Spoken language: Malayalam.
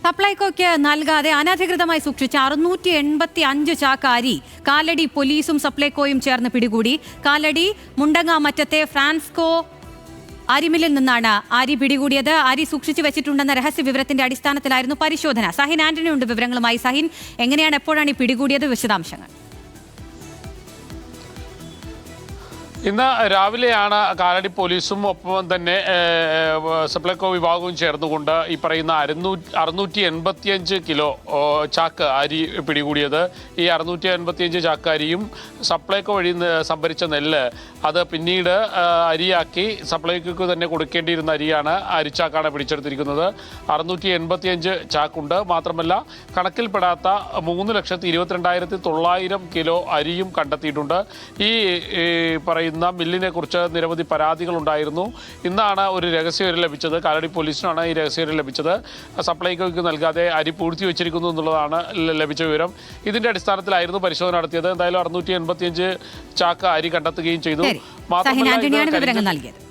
സപ്ലൈകോയ്ക്ക് നൽകാതെ അനധികൃതമായി സൂക്ഷിച്ച 685 ചാക്ക് അരി കാലടി പോലീസും സപ്ലൈകോയും ചേർന്ന് പിടികൂടി. കാലടി മുണ്ടങ്ങാമറ്റത്തെ ഫ്രാൻസ്കോ അരിമില്ലിൽ നിന്നാണ് അരി പിടികൂടിയത്. അരി സൂക്ഷിച്ചു വെച്ചിട്ടുണ്ടെന്ന രഹസ്യ വിവരത്തിന്റെ അടിസ്ഥാനത്തിലായിരുന്നു പരിശോധന. സഹിൻ ആന്റണി ഉണ്ട് വിവരങ്ങളുമായി. സഹിൻ, എങ്ങനെയാണ്, എപ്പോഴാണ് ഈ പിടികൂടിയത്? വിശദാംശങ്ങൾ. ഇന്ന് രാവിലെയാണ് കാലടി പോലീസും ഒപ്പം തന്നെ സപ്ലൈകോ വിഭാഗവും ചേർന്നുകൊണ്ട് ഈ പറയുന്ന 685 കിലോ ചാക്ക് അരി പിടികൂടിയത്. ഈ 685 ചാക്ക് അരിയും സപ്ലൈകോ വഴി സംഭരിച്ച നെല്ല് അത് പിന്നീട് അരിയാക്കി സപ്ലൈകോക്ക് തന്നെ കൊടുക്കേണ്ടിയിരുന്ന അരിയാണ്, അരിച്ചാക്കാണ് പിടിച്ചെടുത്തിരിക്കുന്നത്. 685 ചാക്കുണ്ട്. മാത്രമല്ല കണക്കിൽപ്പെടാത്ത 3,22,900 കിലോ അരിയും കണ്ടെത്തിയിട്ടുണ്ട്. ഈ പറയുന്ന മില്ലിനെ കുറിച്ച് നിരവധി പരാതികൾ ഉണ്ടായിരുന്നു. ഇന്നാണ് ഒരു രഹസ്യവിവരം ലഭിച്ചത്. കാലടി പോലീസിനാണ് ഈ രഹസ്യവിവരം ലഭിച്ചത്. സപ്ലൈകോയ്ക്ക് നൽകാതെ അരി പൂഴ്ത്തി വെച്ചിരിക്കുന്നു എന്നുള്ളതാണ് ലഭിച്ച വിവരം. ഇതിന്റെ അടിസ്ഥാനത്തിലായിരുന്നു പരിശോധന നടത്തിയത്. എന്തായാലും 685 ചാക്ക് അരി കണ്ടെത്തുകയും ചെയ്തു. മാത്രമല്ല